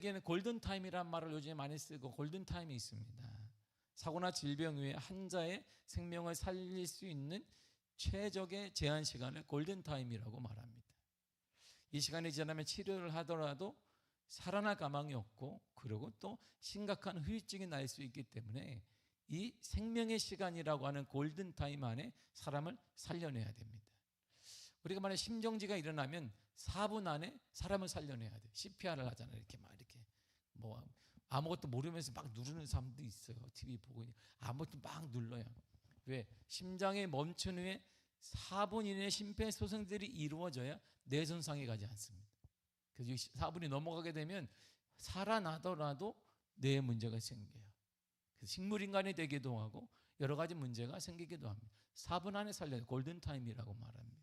이게는 골든타임이란 말을 요즘에 많이 쓰고 골든타임이 있습니다. 사고나 질병 후에 환자의 생명을 살릴 수 있는 최적의 제한 시간을 골든타임이라고 말합니다. 이 시간이 지나면 치료를 하더라도 살아날 가망이 없고, 그리고 또 심각한 후유증이 날 수 있기 때문에 이 생명의 시간이라고 하는 골든타임 안에 사람을 살려내야 됩니다. 우리가 만약 심정지가 일어나면 4분 안에 사람을 살려내야 돼. CPR을 하잖아요. 이렇게 막 이렇게 뭐 아무것도 모르면서 막 누르는 사람도 있어요. TV 보고 아무것도 막 눌러요. 왜? 심장이 멈춘 후에 4분 이내에 심폐소생술이 이루어져야 뇌 손상이 가지 않습니다. 그래서 4분이 넘어가게 되면 살아나더라도 뇌에 문제가 생겨요. 그래서 식물인간이 되기도 하고 여러 가지 문제가 생기기도 합니다. 4분 안에 살려야 골든타임이라고 말합니다.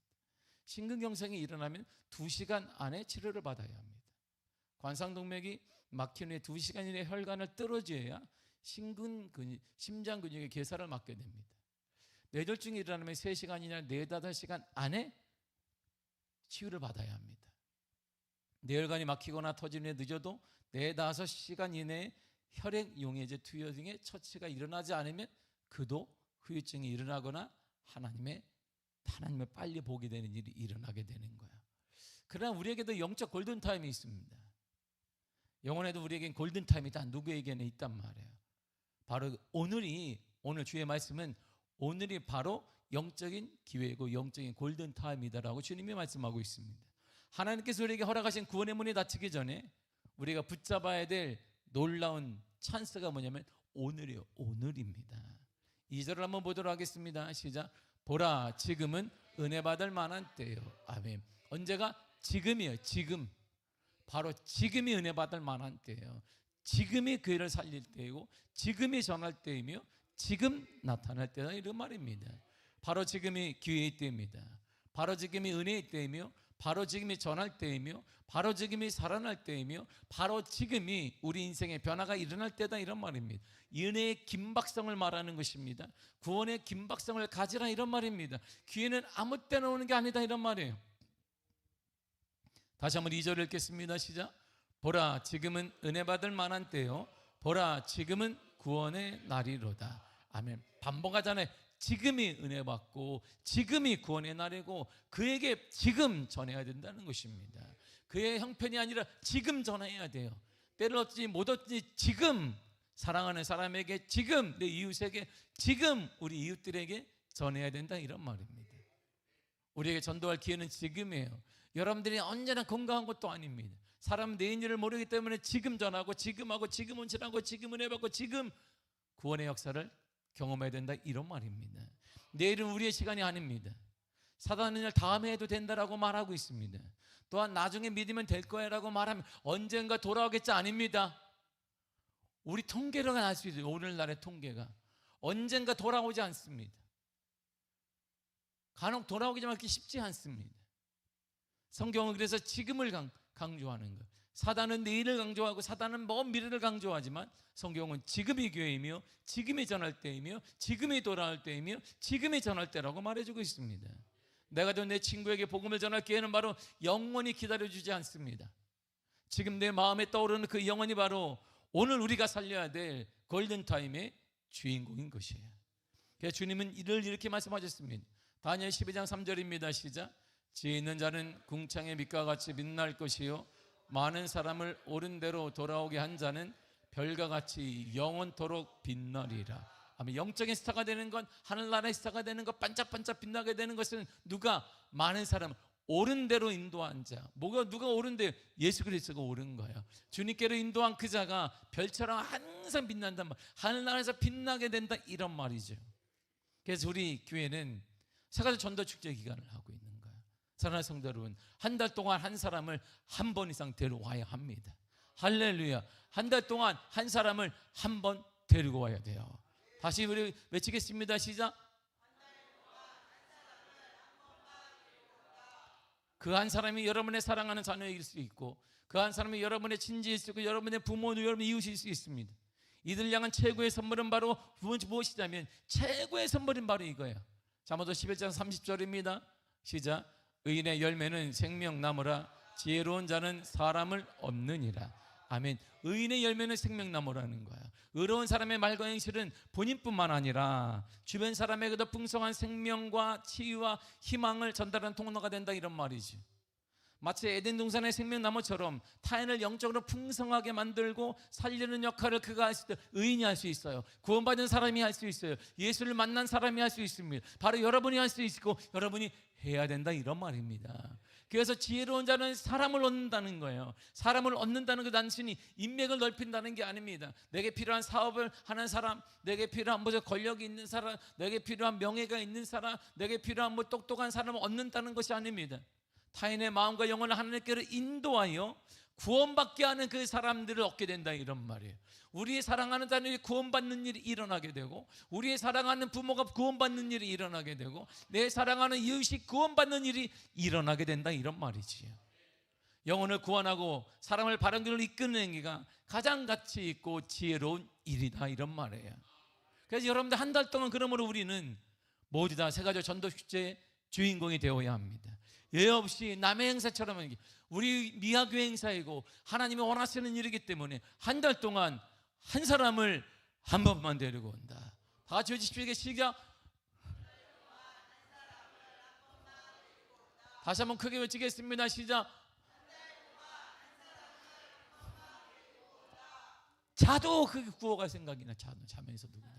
심근경색이 일어나면 2시간 안에 치료를 받아야 합니다. 관상동맥이 막힌 후에 2시간 이내에 혈관을 뚫어줘야 심장 근육의 괴사를 막게 됩니다. 뇌졸중이 일어나면 3시간이나 4-5시간 안에 치유를 받아야 합니다. 뇌혈관이 막히거나 터지는 데 늦어도 4-5시간 이내에 혈액용해제 투여 등의 처치가 일어나지 않으면 그도 후유증이 일어나거나 하나님의 빨리 보게 되는 일이 일어나게 되는 거야. 그러나 우리에게도 영적 골든타임이 있습니다. 영혼에도 우리에겐 골든타임이 다 누구에게는 있단 말이에요. 바로 오늘 주의 말씀은 오늘이 바로 영적인 기회이고 영적인 골든타임이다라고 주님이 말씀하고 있습니다. 하나님께서 우리에게 허락하신 구원의 문이 닫히기 전에 우리가 붙잡아야 될 놀라운 찬스가 뭐냐면 오늘이에요. 오늘입니다. 2절을 한번 보도록 하겠습니다. 시작. 보라, 지금은 은혜 받을 만한 때요. 아멘. 언제가? 지금이에요. 지금. 바로 지금이 은혜 받을 만한 때예요. 지금이 교회를 살릴 때이고 지금이 전할 때이며 지금 나타날 때다, 이런 말입니다. 바로 지금이 기회의 때입니다. 바로 지금이 은혜의 때이며 바로 지금이 전할 때이며 바로 지금이 살아날 때이며 바로 지금이 우리 인생의 변화가 일어날 때다, 이런 말입니다. 은혜의 긴박성을 말하는 것입니다. 구원의 긴박성을 가지라, 이런 말입니다. 기회는 아무 때나 오는 게 아니다, 이런 말이에요. 다시 한번 2절 읽겠습니다. 시작. 보라, 지금은 은혜 받을 만한 때요. 보라, 지금은 구원의 날이로다. 아멘. 반복하잖아요. 지금이 은혜 받고 지금이 구원의 날이고 그에게 지금 전해야 된다는 것입니다. 그의 형편이 아니라 지금 전해야 돼요. 때를 얻지 못 얻지 지금 사랑하는 사람에게, 지금 내 이웃에게, 지금 우리 이웃들에게 전해야 된다, 이런 말입니다. 우리에게 전도할 기회는 지금이에요. 여러분들이 언제나 건강한 것도 아닙니다. 사람은 내일을 모르기 때문에 지금 전하고 지금 하고 지금 헌신하고 지금 은혜 받고 지금 구원의 역사를 경험해야 된다, 이런 말입니다. 내일은 우리의 시간이 아닙니다. 사단은 일 다음에 해도 된다라고 말하고 있습니다. 또한 나중에 믿으면 될 거야 라고 말하면 언젠가 돌아오겠지, 아닙니다. 우리 통계로 알 수 있어요. 오늘날의 통계가 언젠가 돌아오지 않습니다. 간혹 돌아오기만 하기 쉽지 않습니다. 성경은 그래서 지금을 강조하는 것. 사단은 내일을 강조하고 사단은 먼 미래를 강조하지만 성경은 지금이 교회이며 지금이 전할 때이며 지금이 돌아올 때이며 지금이 전할 때라고 말해주고 있습니다. 내가 또 내 친구에게 복음을 전할 기회는 바로 영원히 기다려주지 않습니다. 지금 내 마음에 떠오르는 그 영혼이 바로 오늘 우리가 살려야 될 골든타임의 주인공인 것이에요. 그래서 주님은 이를 이렇게 말씀하셨습니다. 다니엘 12장 3절입니다. 시작. 지혜 있는 자는 궁창의 빛과 같이 빛날 것이요 많은 사람을 옳은 대로 돌아오게 한 자는 별과 같이 영원토록 빛나리라. 아멘. 영적인 스타가 되는 건, 하늘나라의 스타가 되는 것, 반짝반짝 빛나게 되는 것은 누가? 많은 사람, 옳은 대로 인도한 자. 누가 옳은데? 예수 그리스도가 옳은 거예요. 주님께로 인도한 그 자가 별처럼 항상 빛난단 말, 하늘나라에서 빛나게 된다, 이런 말이죠. 그래서 우리 교회는 세가지 전도 축제 기간을 하고 있는 거예요. 사랑하는 성도 여러분, 한 달 동안 한 사람을 한 번 이상 데려와야 합니다. 할렐루야. 한 달 동안 한 사람을 한 번 데리고 와야 돼요. 다시 우리 외치겠습니다. 시작. 그 한 사람이 여러분의 사랑하는 자녀일 수 있고 그 한 사람이 여러분의 친지일 수 있고 여러분의 부모는 여러분의 이웃일 수 있습니다. 이들 향한 최고의 선물은 바로 무엇이냐면 최고의 선물은 바로 이거예요. 잠언도 11장 30절입니다. 시작. 의인의 열매는 생명나무라 지혜로운 자는 사람을 얻느니라. 아멘. 의인의 열매는 생명나무라는 거야. 의로운 사람의 말과 행실은 본인뿐만 아니라 주변 사람에게도 풍성한 생명과 치유와 희망을 전달하는 통로가 된다, 이런 말이지. 마치 에덴 동산의 생명나무처럼 타인을 영적으로 풍성하게 만들고 살리는 역할을 그가 할 수 있다. 의인이 할 수 있어요. 구원받은 사람이 할 수 있어요. 예수를 만난 사람이 할 수 있습니다. 바로 여러분이 할 수 있고 여러분이 해야 된다, 이런 말입니다. 그래서 지혜로운 자는 사람을 얻는다는 거예요. 사람을 얻는다는 그 단순히 인맥을 넓힌다는 게 아닙니다. 내게 필요한 사업을 하는 사람, 내게 필요한 권력이 있는 사람, 내게 필요한 명예가 있는 사람, 내게 필요한 똑똑한 사람을 얻는다는 것이 아닙니다. 타인의 마음과 영혼을 하나님께로 인도하여 구원받게 하는 그 사람들을 얻게 된다, 이런 말이에요. 우리의 사랑하는 자녀이 구원받는 일이 일어나게 되고, 우리의 사랑하는 부모가 구원받는 일이 일어나게 되고, 내 사랑하는 이웃이 구원받는 일이 일어나게 된다, 이런 말이지요. 영혼을 구원하고 사람을 바른 길로 이끄는 행위가 가장 가치 있고 지혜로운 일이다, 이런 말이에요. 그래서 여러분들 한 달 동안 그러므로 우리는 모두 다 세가족 전도 축제의 주인공이 되어야 합니다. 예 없이 남의 행사처럼, 우리 미아교회 행사이고 하나님이 원하시는 일이기 때문에 한 달 동안 한 사람을 한 번만 데리고 온다. 다 같이 외치십시오. 시작. 다시 한번 크게 외치겠습니다. 시작. 자도 그 구호가 생각이 나. 자면서도 그냥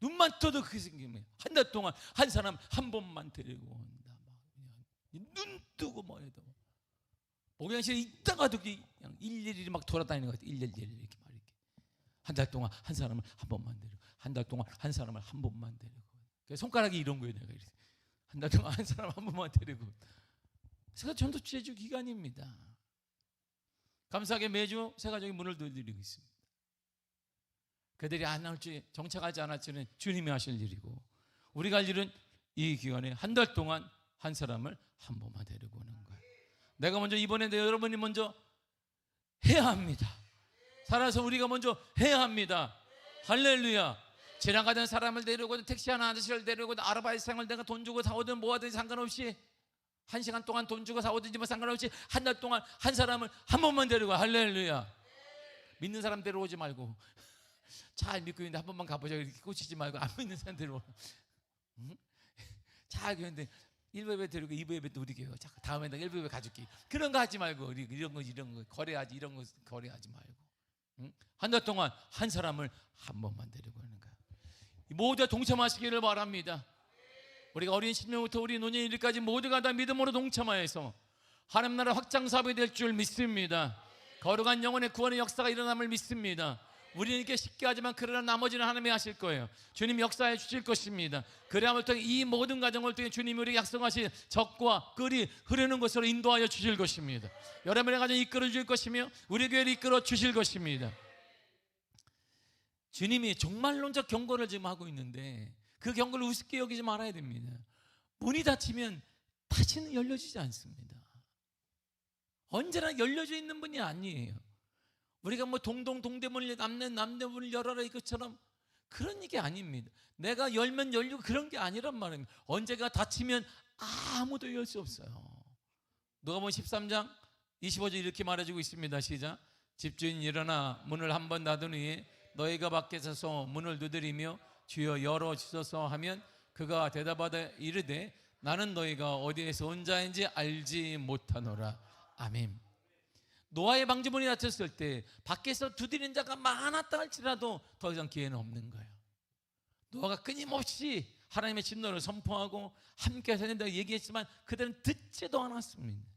눈만 떠도 그게 생기면 한 달 동안 한 사람 한 번만 데리고 온다. 눈 뜨고 뭐 해도 목양실에 있다가도 그냥 일일이 막 돌아다니는 것 같아. 일일이 이렇게 말이렇게 한 달 동안 한 사람을 한 번만 데리고, 한 달 동안 한 사람을 한 번만 데리고. 손가락이 이런 거예요. 내가 이렇게 한 달 동안 한 사람 한 번만 데리고. 제가 전도 제주 기간입니다. 감사하게 매주 세가족이 문을 두드리고 있습니다. 그들이 안 나올지, 정착하지 않았지는 주님이 하실 일이고, 우리가 할 일은 이 기간에 한 달 동안 한 사람을 한 번만 데리고 오는 거예요. 내가 먼저 이번에 여러분이 먼저 해야 합니다. 살아서 우리가 먼저 해야 합니다. 할렐루야. 지나가던 사람을 데리고, 택시 하나 아저씨를 데리고, 아르바이트 생활 내가 돈 주고 사오든 뭐하든 상관없이, 한 시간 동안 돈 주고 사오든지 뭐 상관없이 한 달 동안 한 사람을 한 번만 데리고. 할렐루야. 믿는 사람 데려오지 말고, 잘 믿고 있는데 한 번만 가보자 이렇게 꽂히지 말고, 안 믿는 사람 데려오. 응? 잘 그런데 1부 예배 데리고 2부 예배 또 우리 교회 다음에 나 1부 예배 가줄게. 그런 거 하지 말고, 이런 거 거래하지, 이런 거 거래하지 말고, 응? 한 달 동안 한 사람을 한 번만 데리고 오는 거야. 모두 동참하시기를 바랍니다. 우리가 어린 신명부터 우리 노년 일까지 모두가 다 믿음으로 동참하여서 하나님 나라 확장 사업이 될 줄 믿습니다. 거룩한 영혼의 구원의 역사가 일어남을 믿습니다. 우리는 이렇게 쉽게 하지만 그러나 나머지는 하나님이 하실 거예요. 주님 역사해 주실 것입니다. 그래야만 통해 이 모든 과정을 통해 주님이 우리에게 약속하신 적과 꿀이 흐르는 것으로 인도하여 주실 것입니다. 여러분의 가정 이끌어 주실 것이며 우리 교회를 이끌어 주실 것입니다. 주님이 종말론적 경고를 지금 하고 있는데 그 경고를 우습게 여기지 말아야 됩니다. 문이 닫히면 다시는 열려지지 않습니다. 언제나 열려져 있는 분이 아니에요. 우리가 뭐 동대문을 남대문을 열어라 이것처럼 그런 얘기 아닙니다. 내가 열면 열리고 그런 게 아니란 말입니다. 언제가 닫히면 아무도 열 수 없어요. 누가복음 13장 25절 이렇게 말해주고 있습니다. 시작. 집주인 일어나 문을 한 번 닫은 후에 너희가 밖에 서서 문을 두드리며 주여 열어주소서 하면 그가 대답하되 이르되 나는 너희가 어디에서 온 자인지 알지 못하노라. 아멘. 노아의 방주문이 닫혔을 때 밖에서 두드리는 자가 많았다 할지라도 더 이상 기회는 없는 거예요. 노아가 끊임없이 하나님의 진노를 선포하고 함께 해야 된다고 얘기했지만 그들은 듣지도 않았습니다.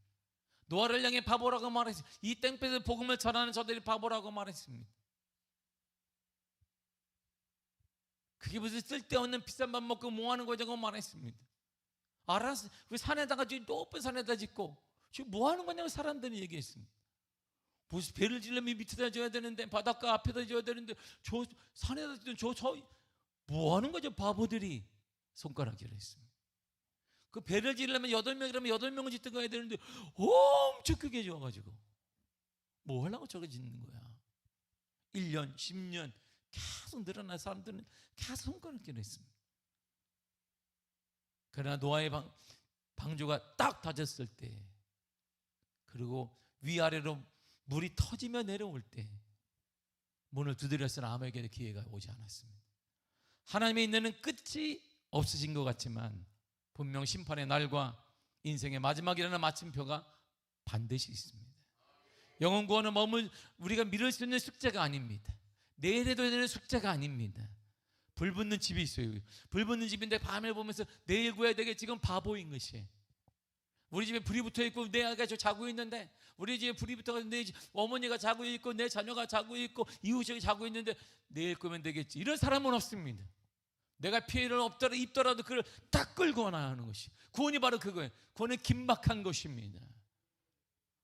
노아를 향해 바보라고 말했습니다. 이 땡볕에 복음을 전하는 저들이 바보라고 말했습니다. 그게 무슨 쓸데없는 비싼 밥 먹고 뭐하는 거냐고 말했습니다. 알았어, 그 산에다가 높은 산에다 짓고 지금 뭐하는 거냐고 사람들이 얘기했습니다. 무슨 배를 지려면 밑에다 줘야 되는데 바닷가 앞에다 줘야 되는데 저 산에다 지든 저 뭐하는 거죠 바보들이 손가락질을 했습니다. 그 배를 지려면 8명이라면 8명을 짓든 가야 되는데 엄청 크게 지어가지고 뭐 하려고 저거 짓는 거야. 1년 10년 계속 늘어난 사람들은 계속 손가락질을 했습니다. 그러나 노아의 방주가 딱 닫았을 때 그리고 위아래로 물이 터지며 내려올 때 문을 두드렸으나 아무에게도 기회가 오지 않았습니다. 하나님의 인내는 끝이 없으신 것 같지만 분명 심판의 날과 인생의 마지막이라는 마침표가 반드시 있습니다. 영혼 구원은 우리가 미룰 수 있는 숙제가 아닙니다. 내일 해도 되는 숙제가 아닙니다. 불 붙는 집이 있어요. 불 붙는 집인데 밤을 보면서 내일 구해야 되게 지금 바보인 것이에요. 우리 집에 불이 붙어 있고 내 아이가 자고 있는데, 우리 집에 불이 붙어 있고 내 어머니가 자고 있고 내 자녀가 자고 있고 이웃이 자고 있는데 내일 끄면 되겠지, 이런 사람은 없습니다. 내가 피해를 입더라도 그걸 딱 끌고 나야 하는 것이 구원이 바로 그거예요. 구원은 긴박한 것입니다.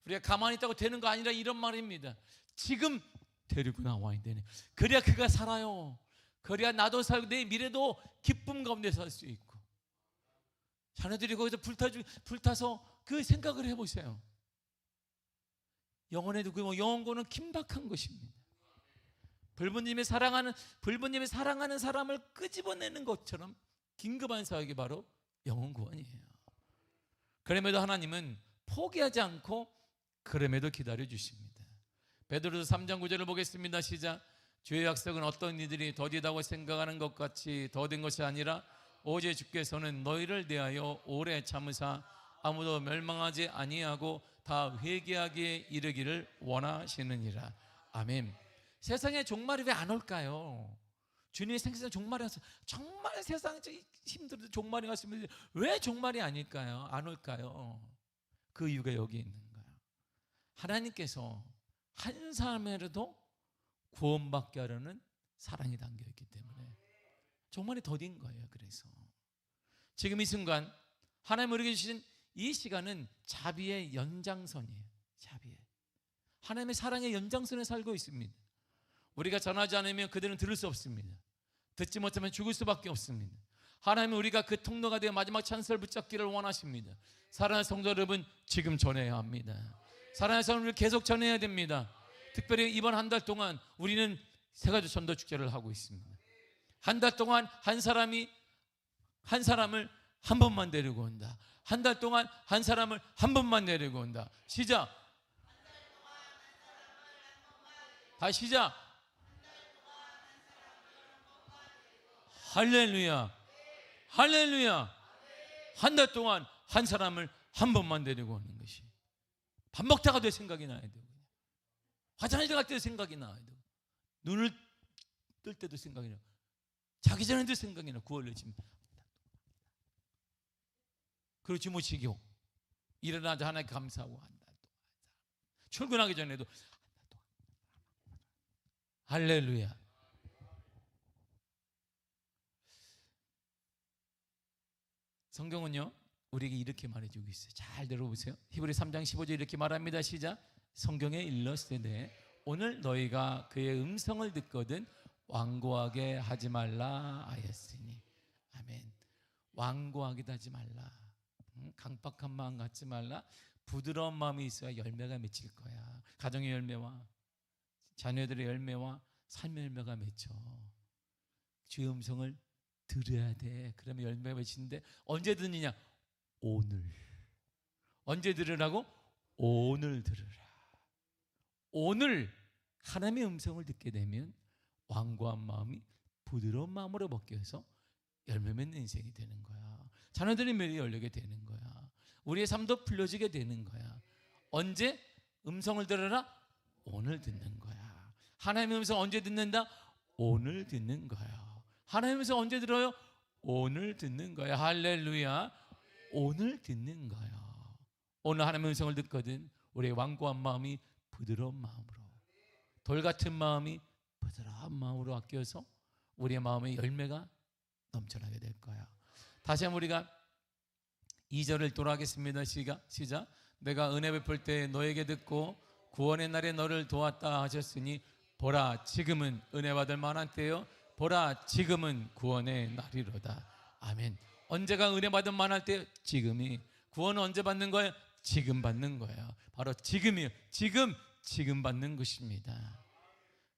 우리가 가만히 있다고 되는 거 아니라 이런 말입니다. 지금 데리고 나와야 되네. 그래야 그가 살아요. 그래야 나도 살고 내 미래도 기쁨 가운데 살 수 있고. 자녀들이 거기서 불타서 그 생각을 해보세요. 영혼에도 그 영혼고는 긴박한 것입니다. 불부님이 사랑하는 사람을 끄집어내는 것처럼 긴급한 사역이 바로 영혼 구원이에요. 그럼에도 하나님은 포기하지 않고 그럼에도 기다려 주십니다. 베드로서 3장 9절을 보겠습니다. 시작. 주의 약속은 어떤 이들이 더디다고 생각하는 것 같이 더딘 것이 아니라 오직 주께서는 너희를 대하여 오래 참으사 아무도 멸망하지 아니하고 다 회개하기에 이르기를 원하시느니라. 아멘. 세상에 종말이 왜 안 올까요? 주님의 생생 종말이 왔어요. 정말 세상이 힘들어도 종말이 왔으면 왜 종말이 아닐까요? 안 올까요? 그 이유가 여기 있는 거예요. 하나님께서 한 사람이라도 구원받게 하려는 사랑이 담겨있기 때문에 종말이 더딘 거예요. 그래서 지금 이 순간 하나님 우리에게 주신 이 시간은 자비의 연장선이에요. 자비의 하나님의 사랑의 연장선에 살고 있습니다. 우리가 전하지 않으면 그들은 들을 수 없습니다. 듣지 못하면 죽을 수밖에 없습니다. 하나님은 우리가 그 통로가 되어 마지막 찬스를 붙잡기를 원하십니다. 사랑하는 성도 여러분, 지금 전해야 합니다. 사랑하는 성도를 계속 전해야 됩니다. 특별히 이번 한 달 동안 우리는 세 가지 전도 축제를 하고 있습니다. 한 달 동안 한 사람을 한 번만 데리고 온다. 한 달 동안 한 사람을 한 번만 데리고 온다. 시작. 다시 시작. 할렐루야, 할렐루야. 한 달 동안 한 사람을 한 번만 데리고 오는 것이, 밥 먹다가 도 생각이 나야 되고, 화장실 갈 때도 생각이 나야 되고, 눈을 뜰 때도 생각이 나고, 자기 전에도 생각이 나고, 구월을 지금 그리고 주무시고 일어나자 하나님께 감사하고, 한 달 동안 출근하기 전에도 한 달 동안 할렐루야. 성경은요 우리에게 이렇게 말해주고 있어요. 잘 들어보세요. 히브리 3장 15절 이렇게 말합니다. 시작. 성경에 일렀으되 오늘 너희가 그의 음성을 듣거든 완고하게 하지 말라 하였으니. 아멘. 완고하게 하지 말라. 강박한 마음 갖지 말라. 부드러운 마음이 있어야 열매가 맺힐 거야. 가정의 열매와 자녀들의 열매와 삶의 열매가 맺혀. 주의 음성을 들어야 돼. 그러면 열매가 맺히는데 언제 듣느냐? 오늘. 언제 들으라고? 오늘 들으라. 오늘 하나님의 음성을 듣게 되면 완고한 마음이 부드러운 마음으로 바뀌어서 열매 맺는 인생이 되는 거야. 자녀들의 매력이 열리게 되는 거야. 우리의 삶도 풀려지게 되는 거야. 언제? 음성을 들어라? 오늘 듣는 거야. 하나님의 음성 언제 듣는다? 오늘 듣는 거야. 하나님의 음성 언제 들어요? 오늘 듣는 거야. 할렐루야. 오늘 듣는 거야. 오늘 하나님의 음성을 듣거든 우리의 완고한 마음이 부드러운 마음으로, 돌 같은 마음이 부드러운 마음으로 바뀌어서 우리의 마음의 열매가 넘쳐나게 될 거야. 다시 한번 우리가 2절을 돌아가겠습니다. 시작. 내가 은혜 베풀 때 너에게 듣고 구원의 날에 너를 도왔다 하셨으니 보라 지금은 은혜 받을 만한 때요, 보라 지금은 구원의 날이로다. 아멘. 언제가 은혜 받을 만할 때? 지금이. 구원은 언제 받는 거예요? 지금 받는 거예요. 바로 지금이에요. 지금 받는 것입니다.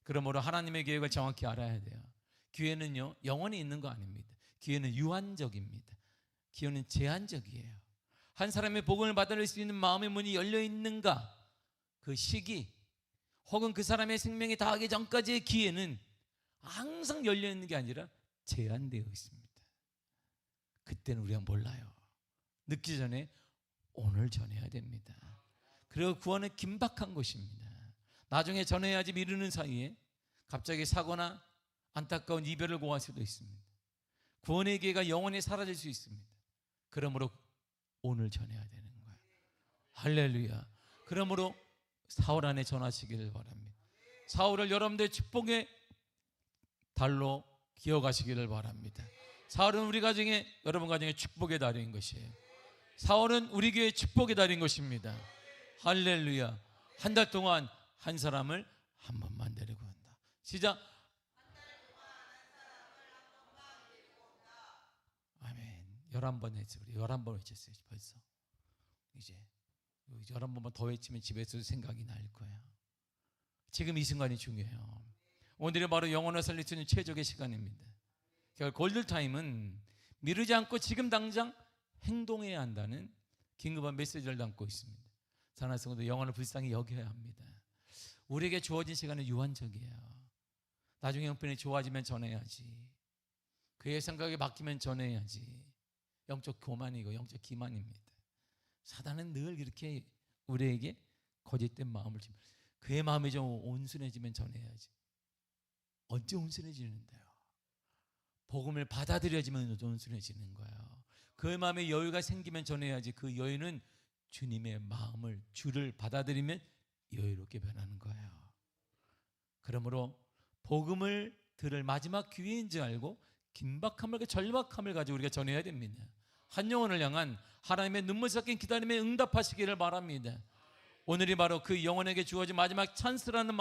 그러므로 하나님의 계획을 정확히 알아야 돼요. 기회는요 영원히 있는 거 아닙니다. 기회는 유한적입니다. 기회는 제한적이에요. 한 사람의 복음을 받을 수 있는 마음의 문이 열려 있는가? 그 시기 혹은 그 사람의 생명이 다하기 전까지의 기회는 항상 열려 있는 게 아니라 제한되어 있습니다. 그때는 우리가 몰라요. 늦기 전에 오늘 전해야 됩니다. 그리고 구원은 긴박한 것입니다. 나중에 전해야지 미루는 사이에 갑자기 사고나 안타까운 이별을 고할 수도 있습니다. 구원의 기회가 영원히 사라질 수 있습니다. 그러므로 오늘 전해야 되는 거예요. 할렐루야. 그러므로 사흘 안에 전하시기를 바랍니다. 사흘을 여러분들의 축복의 달로 기억하시기를 바랍니다. 사흘은 우리 가정에, 여러분 가정의 축복의 달인 것이에요. 사흘은 우리 교회의 축복의 달인 것입니다. 할렐루야. 한 달 동안 한 사람을 한 번만 데리고 온다. 시작. 아멘. 11번 했어요. 우리 11번 외쳤어요. 벌써 이제 11번만 더 외치면 집에서 생각이 날 거야. 지금 이 순간이 중요해요. 오늘이 바로 영혼을 살릴 수 있는 최적의 시간입니다. 골든타임은 미루지 않고 지금 당장 행동해야 한다는 긴급한 메시지를 담고 있습니다. 사랑하는 성도들, 영혼을 불쌍히 여겨야 합니다. 우리에게 주어진 시간은 유한적이에요. 나중에 형편이 좋아지면 전해야지, 그의 생각에 맡기면 전해야지. 영적 교만이고 영적 기만입니다. 사단은 늘 이렇게 우리에게 거짓된 마음을 주면, 그의 마음이 좀 온순해지면 전해야지. 언제 온순해지는데요? 복음을 받아들여지면 온순해지는 거예요. 그의 마음에 여유가 생기면 전해야지. 그 여유는 주님의 마음을, 주를 받아들이면 여유롭게 변하는 거예요. 그러므로 복음을 들을 마지막 기회인 줄 알고 긴박함을, 절박함을 가지고 우리가 전해야 됩니다. 한 영혼을 향한 하나님의 눈물 섞인 기다림에 응답하시기를 바랍니다. 오늘이 바로 그 영혼에게 주어진 마지막 찬스라는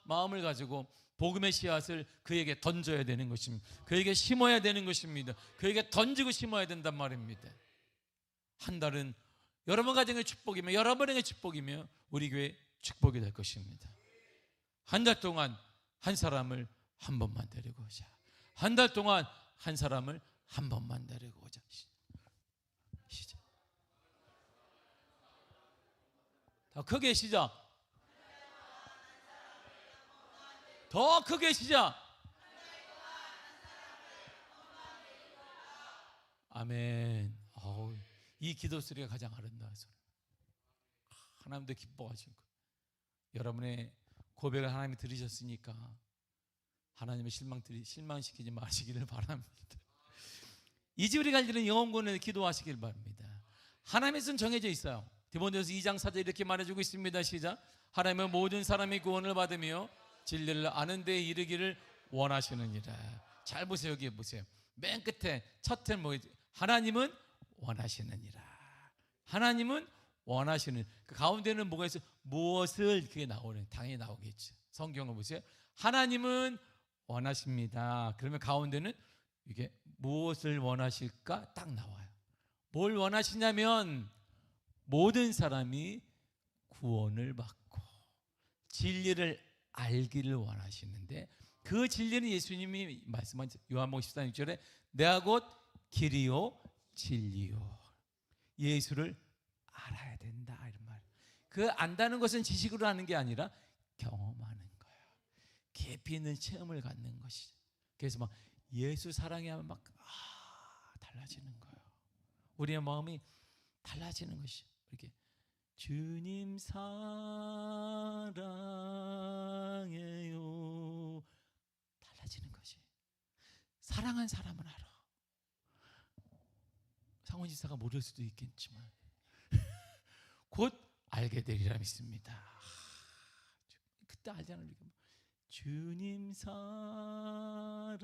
마음을 가지고 복음의 씨앗을 그에게 던져야 되는 것입니다. 그에게 심어야 되는 것입니다. 그에게 던지고 심어야 된단 말입니다. 한 달은 여러분 가정의 축복이며 여러분에게 축복이며 우리 교회 축복이 될 것입니다. 한 달 동안 한 사람을 한 번만 데리고 오자. 한 달 동안 한 사람을 한 번만 데리고 오자. 시작. 더 크게 시작. 더 크게 시작. 아멘. 이 기도 소리가 가장 아름다운 소리. 하나님도 기뻐하실 거예요. 여러분의 고백을 하나님이 들으셨으니까 하나님의 실망시키지 마시기를 바랍니다. 이제 우리가 할 일은 영혼구원을 기도하시길 바랍니다. 하나님의 뜻은 정해져 있어요. 디모데후서 2장 4절 이렇게 말해주고 있습니다. 시작. 하나님은 모든 사람이 구원을 받으며 진리를 아는 데에 이르기를 원하시느니라. 잘 보세요. 여기 보세요. 맨 끝에 첫째 하나님은 원하시느니라. 하나님은 원하시는, 그 가운데는 뭐가 있어요? 무엇을, 그게 나오는, 당연히 나오겠죠. 성경을 보세요. 하나님은 원하십니다. 그러면 가운데는 이게 무엇을 원하실까 딱 나와요. 뭘 원하시냐면 모든 사람이 구원을 받고 진리를 알기를 원하시는데, 그 진리는 예수님이 말씀한 요한복음 14장 6절에 내가 곧 길이요 진리요, 예수를 알아야 된다 이런 말. 그 안다는 것은 지식으로 하는 게 아니라 경험하는 거예요. 깊이 있는 체험을 갖는 것이죠. 그래서 막 예수 사랑하면 막 달라지는 거예요. 우리의 마음이 달라지는 것이 이렇게 주님 사랑해요 달라지는 것이. 사랑한 사람은 알아. 상원 지사가 모를 수도 있겠지만 곧 알게 되리라 믿습니다. 그때 알잖아요. 주님 사랑해요.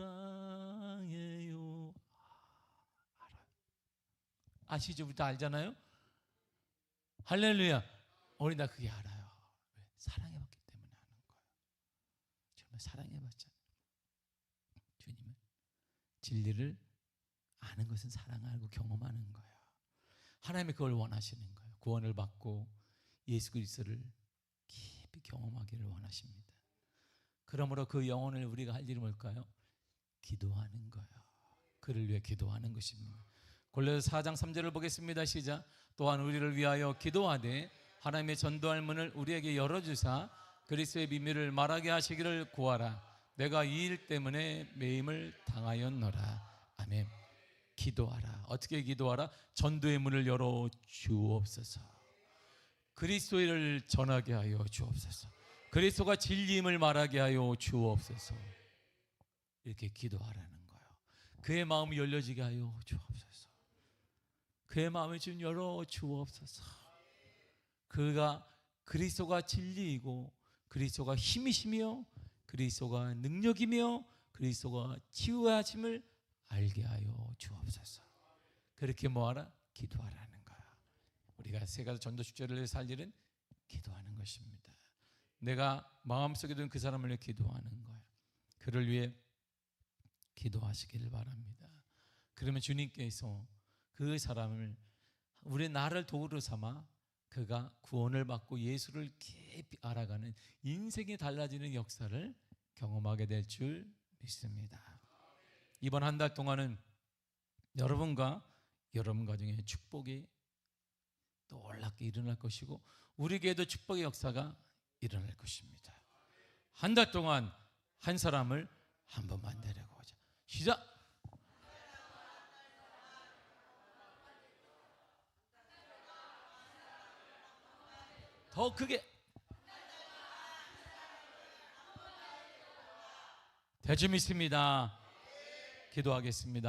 알아요. 아시죠? 우리 다 알잖아요. 할렐루야. 우리 다 그게 알아요. 왜? 사랑해봤기 때문에 아는 거예요. 정말 사랑해봤잖아요. 주님은 진리를 아는 것은 사랑하고 경험하는 거예요. 하나님이 그걸 원하시는 거예요. 구원을 받고 예수 그리스도를 깊이 경험하기를 원하십니다. 그러므로 그 영혼을 우리가 할 일이 뭘까요? 기도하는 거예요. 그를 위해 기도하는 것입니다. 골로새 4장 3절을 보겠습니다. 시작. 또한 우리를 위하여 기도하되 하나님의 전도할 문을 우리에게 열어주사 그리스도의 비밀을 말하게 하시기를 구하라. 내가 이 일 때문에 매임을 당하였노라. 아멘. 기도하라. 어떻게 기도하라? 전도의 문을 열어 주옵소서. 그리스도를 전하게 하여 주옵소서. 그리스도가 진리임을 말하게 하여 주옵소서. 이렇게 기도하라는 거예요. 그의 마음이 열려지게 하여 주옵소서. 그의 마음을 좀 열어 주옵소서. 그가 그리스도가 진리이고 그리스도가 힘이시며 그리스도가 능력이며 그리스도가 치유하심을 알게 하여 주옵소서. 그렇게 뭐하라? 기도하라는 거야. 우리가 세 가지 전도 축제를 살 일은 기도하는 것입니다. 내가 마음속에 둔 그 사람을 위해 기도하는 거야. 그를 위해 기도하시기를 바랍니다. 그러면 주님께서 그 사람을 우리 나를 도구로 삼아 그가 구원을 받고 예수를 깊이 알아가는 인생이 달라지는 역사를 경험하게 될 줄 믿습니다. 이번 한 달 동안은 여러분과 여러분 가정에 축복이 놀랍게 일어날 것이고 우리에게도 축복의 역사가 일어날 것입니다. 한 달 동안 한 사람을 한 번만 데려가자. 시작! 더 크게. 대주 믿습니다. 기도하겠습니다.